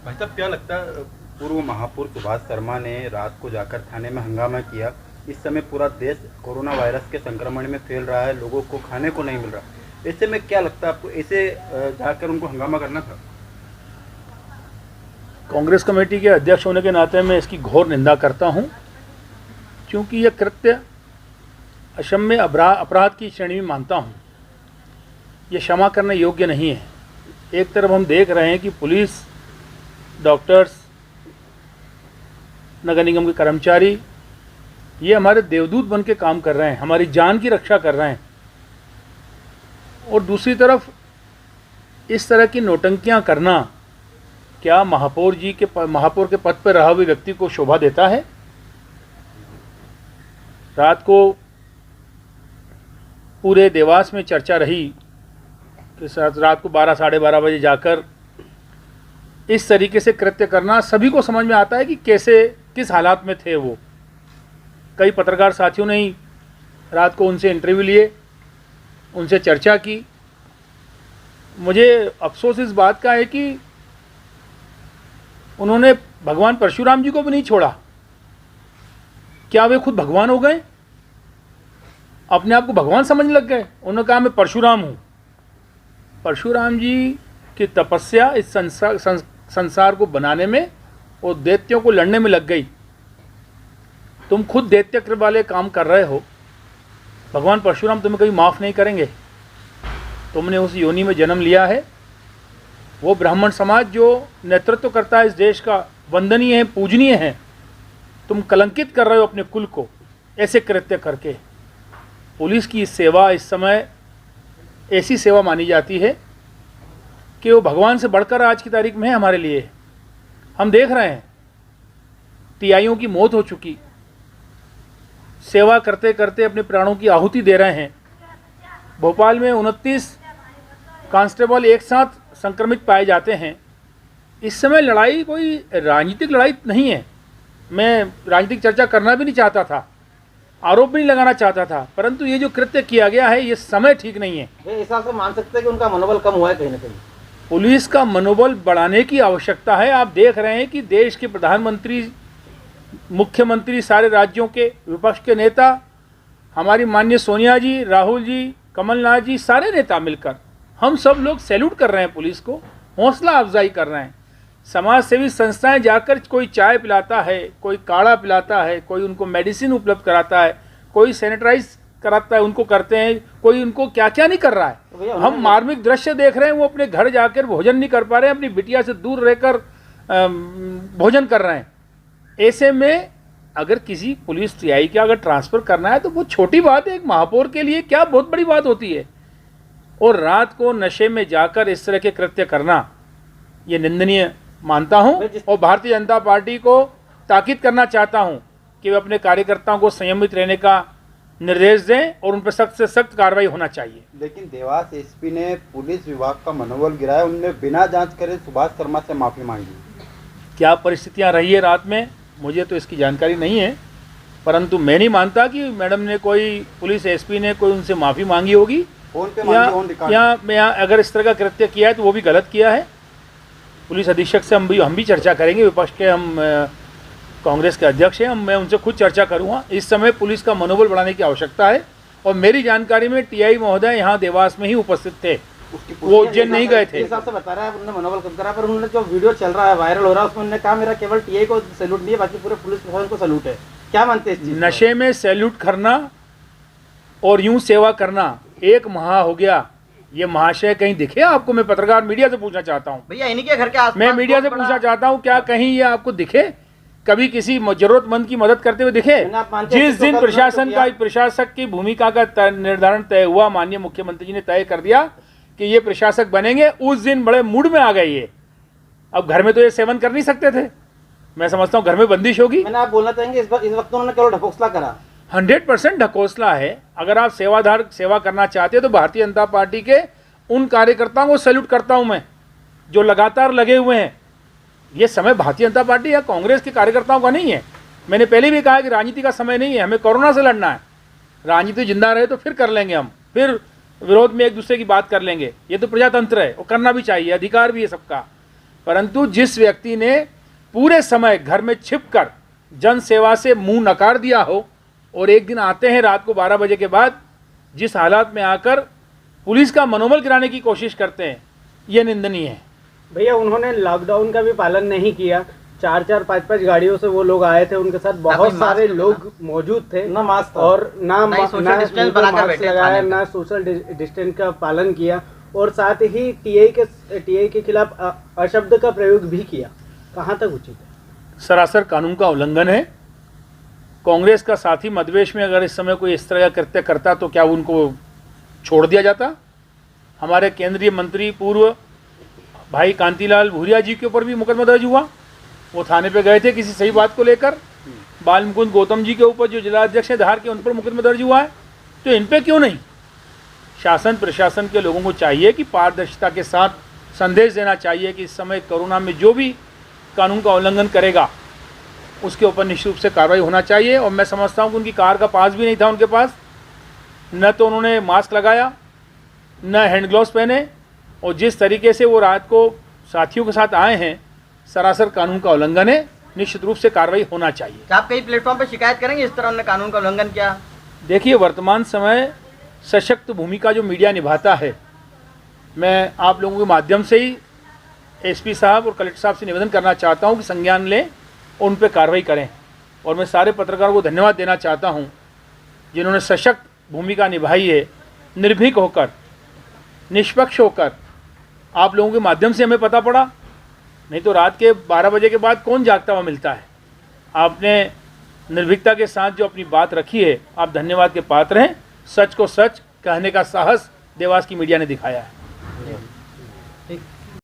भाई साहब, क्या लगता है पूर्व महापौर सुभाष शर्मा ने रात को जाकर थाने में हंगामा किया। इस समय पूरा देश कोरोना वायरस के संक्रमण में फैल रहा है, लोगों को खाने को नहीं मिल रहा। ऐसे में क्या लगता है आपको, ऐसे जाकर उनको हंगामा करना था? कांग्रेस कमेटी के अध्यक्ष होने के नाते मैं इसकी घोर निंदा करता हूं, क्योंकि यह कृत्य अक्षम्य अपराध की श्रेणी में मानता हूं। यह क्षमा करने योग्य नहीं है। एक तरफ हम देख रहे हैं कि पुलिस, डॉक्टर्स, नगर निगम के कर्मचारी ये हमारे देवदूत बन के काम कर रहे हैं, हमारी जान की रक्षा कर रहे हैं, और दूसरी तरफ इस तरह की नौटंकियां करना क्या महापौर के पद पर रहा हुए व्यक्ति को शोभा देता है? रात को पूरे देवास में चर्चा रही कि रात को 12 साढ़े 12 बजे जाकर इस तरीके से कृत्य करना, सभी को समझ में आता है कि कैसे किस हालात में थे वो। कई पत्रकार साथियों ने ही रात को उनसे इंटरव्यू लिए, उनसे चर्चा की। मुझे अफसोस इस बात का है कि उन्होंने भगवान परशुराम जी को भी नहीं छोड़ा। क्या वे खुद भगवान हो गए? अपने आप को भगवान समझने लग गए। उन्होंने कहा मैं परशुराम हूँ। परशुराम जी की तपस्या इस संसार को बनाने में और दैत्यों को लड़ने में लग गई। तुम खुद दैत्य वाले काम कर रहे हो, भगवान परशुराम तुम्हें कभी माफ़ नहीं करेंगे। तुमने उस योनि में जन्म लिया है। वो ब्राह्मण समाज जो नेतृत्व करता है इस देश का, वंदनीय है, पूजनीय है। तुम कलंकित कर रहे हो अपने कुल को ऐसे कृत्य करके। पुलिस की सेवा इस समय ऐसी सेवा मानी जाती है कि वो भगवान से बढ़कर आज की तारीख में है हमारे लिए। हम देख रहे हैं टीआईओं की मौत हो चुकी, सेवा करते करते अपने प्राणों की आहुति दे रहे हैं। भोपाल में 29 कांस्टेबल एक साथ संक्रमित पाए जाते हैं। इस समय लड़ाई कोई राजनीतिक लड़ाई नहीं है। मैं राजनीतिक चर्चा करना भी नहीं चाहता था, आरोप भी नहीं लगाना चाहता था, परंतु ये जो कृत्य किया गया है ये समय ठीक नहीं है। इस हिसाब से मान सकते हैं कि उनका मनोबल कम हुआ है कहीं ना कहीं। पुलिस का मनोबल बढ़ाने की आवश्यकता है। आप देख रहे हैं कि देश के प्रधानमंत्री, मुख्यमंत्री, सारे राज्यों के विपक्ष के नेता, हमारी माननीय सोनिया जी, राहुल जी, कमलनाथ जी, सारे नेता मिलकर हम सब लोग सैल्यूट कर रहे हैं पुलिस को, हौसला अफजाई कर रहे हैं। समाज सेवी संस्थाएं जाकर कोई चाय पिलाता है, कोई काढ़ा पिलाता है, कोई उनको मेडिसिन उपलब्ध कराता है, कोई सैनिटाइज कराता है, उनको करते हैं, कोई उनको क्या क्या नहीं कर रहा है। हम मार्मिक दृश्य देख रहे हैं, वो अपने घर जाकर भोजन नहीं कर पा रहे हैं, अपनी बिटिया से दूर रहकर भोजन कर रहे हैं। ऐसे में अगर किसी पुलिस टीआई का अगर ट्रांसफ़र करना है तो बहुत छोटी बात है। एक महापौर के लिए क्या बहुत बड़ी बात होती है। और रात को नशे में जाकर इस तरह के कृत्य करना ये निंदनीय मानता हूं, और भारतीय जनता पार्टी को ताकीद करना चाहता हूं कि वे अपने कार्यकर्ताओं को संयमित रहने का निर्देश दें और उन पर सख्त से सख्त कार्रवाई होना चाहिए। लेकिन देवास एसपी ने पुलिस विभाग का मनोबल गिराया, उन्होंने बिना जांच करे सुभाष शर्मा से माफ़ी मांगी। क्या परिस्थितियां रही है रात में मुझे तो इसकी जानकारी नहीं है, परंतु मैं नहीं मानता कि मैडम ने, कोई पुलिस एसपी ने कोई उनसे माफ़ी मांगी होगी या अगर इस तरह का कृत्य किया है तो वो भी गलत किया है। पुलिस अधीक्षक से हम भी चर्चा करेंगे। विपक्ष के हम कांग्रेस के अध्यक्ष हैं, मैं उनसे खुद चर्चा करूंगा। इस समय पुलिस का मनोबल बढ़ाने की आवश्यकता है, और मेरी जानकारी में टीआई महोदय यहाँ देवास में ही उपस्थित थे, वो उज्जैन नहीं गए थे। हिसाब से बता रहा है उन्होंने मनोबल कम करा, पर उन्होंने जो वीडियो चल रहा है, वायरल हो रहा है, उसमें उन्होंने कहा मेरा केवल टीआई को सैल्यूट नहीं है, बाकी पूरे पुलिस प्रशासन को सैल्यूट है। क्या मानते हैं? नशे में सैल्यूट करना और यूं सेवा करना एक महा हो गया। ये महाशय कहीं दिखे आपको? मैं पत्रकार मीडिया से पूछना चाहता हूँ भैया, इन्हीं के घर के आसपास मैं मीडिया से पूछना चाहता हूँ, क्या कहीं ये आपको दिखे कभी किसी जरूरतमंद की मदद करते हुए दिखे? जिस दिन प्रशासक की भूमिका का निर्धारण तय हुआ, माननीय मुख्यमंत्री जी ने तय कर दिया कि ये प्रशासक बनेंगे, उस दिन बड़े मूड में आ गए ये। अब घर में तो ये सेवन कर नहीं सकते थे, मैं समझता हूँ घर में बंदिश होगी। मैंने आप बोलना चाहेंगे इस वक्त उन्होंने केवल ढकोसला करा। 100% ढकोसला है। अगर आप सेवा करना चाहते हैं तो भारतीय जनता पार्टी के उन कार्यकर्ताओं को सैल्यूट करता हूं मैं, जो लगातार लगे हुए हैं। ये समय भारतीय जनता पार्टी या कांग्रेस के कार्यकर्ताओं का नहीं है। मैंने पहले भी कहा कि राजनीति का समय नहीं है, हमें कोरोना से लड़ना है। राजनीति जिंदा रहे तो फिर कर लेंगे हम, फिर विरोध में एक दूसरे की बात कर लेंगे। ये तो प्रजातंत्र है, वो करना भी चाहिए, अधिकार भी है सबका। परंतु जिस व्यक्ति ने पूरे समय घर में छिपकर जन सेवा से मुंह नकार दिया हो और एक दिन आते हैं रात को 12 बजे के बाद जिस हालात में आकर पुलिस का मनोबल गिराने की कोशिश करते हैं, यह निंदनीय है। भैया उन्होंने लॉकडाउन का भी पालन नहीं किया, 4-4, 5-5 गाड़ियों से वो लोग आए थे, उनके साथ बहुत सारे लोग मौजूद थे, ना मास्क था। और ना सोशल डिस्टेंस मुंह पे बनाकर मास्क बैठे लगाया, थाने में। ना सोशल डिस्टेंस का पालन किया, और साथ ही टीआई के खिलाफ अशब्द का प्रयोग भी किया। कहाँ तक उचित है? सरासर कानून का उल्लंघन है। कांग्रेस का साथी मधवेश में अगर इस समय कोई इस तरह का कृत्य करता तो क्या उनको छोड़ दिया जाता? हमारे केंद्रीय मंत्री पूर्व भाई कांतिलाल भूरिया जी के ऊपर भी मुकदमा दर्ज हुआ। वो थाने पे गए थे किसी सही बात को लेकर। बाल मुकुंद गौतम जी के ऊपर जो जिलाध्यक्ष हैं धार के, उन पर मुकदमा दर्ज हुआ है, तो इन पे क्यों नहीं? शासन प्रशासन के लोगों को चाहिए कि पारदर्शिता के साथ संदेश देना चाहिए कि इस समय कोरोना में जो भी कानून का उल्लंघन करेगा उसके ऊपर निश्चित रूप से कार्रवाई होना चाहिए। और मैं समझता हूँ कि उनकी कार का पास भी नहीं था उनके पास, न तो उन्होंने मास्क लगाया, न हैंड ग्लव्स पहने, और जिस तरीके से वो रात को साथियों के साथ आए हैं, सरासर कानून का उल्लंघन है। निश्चित रूप से कार्रवाई होना चाहिए। क्या आप कई प्लेटफॉर्म पर शिकायत करेंगे इस तरह उन्होंने कानून का उल्लंघन किया? देखिए, वर्तमान समय सशक्त भूमिका जो मीडिया निभाता है, मैं आप लोगों के माध्यम से ही एसपी साहब और कलेक्टर साहब से निवेदन करना चाहता हूं कि संज्ञान लें और उन पर कार्रवाई करें। और मैं सारे पत्रकारों को धन्यवाद देना चाहता हूं जिन्होंने सशक्त भूमिका निभाई है, निर्भीक होकर, निष्पक्ष होकर। आप लोगों के माध्यम से हमें पता पड़ा, नहीं तो रात के 12 बजे के बाद कौन जागता हुआ मिलता है। आपने निर्भीकता के साथ जो अपनी बात रखी है, आप धन्यवाद के पात्र हैं। सच को सच कहने का साहस देवास की मीडिया ने दिखाया है।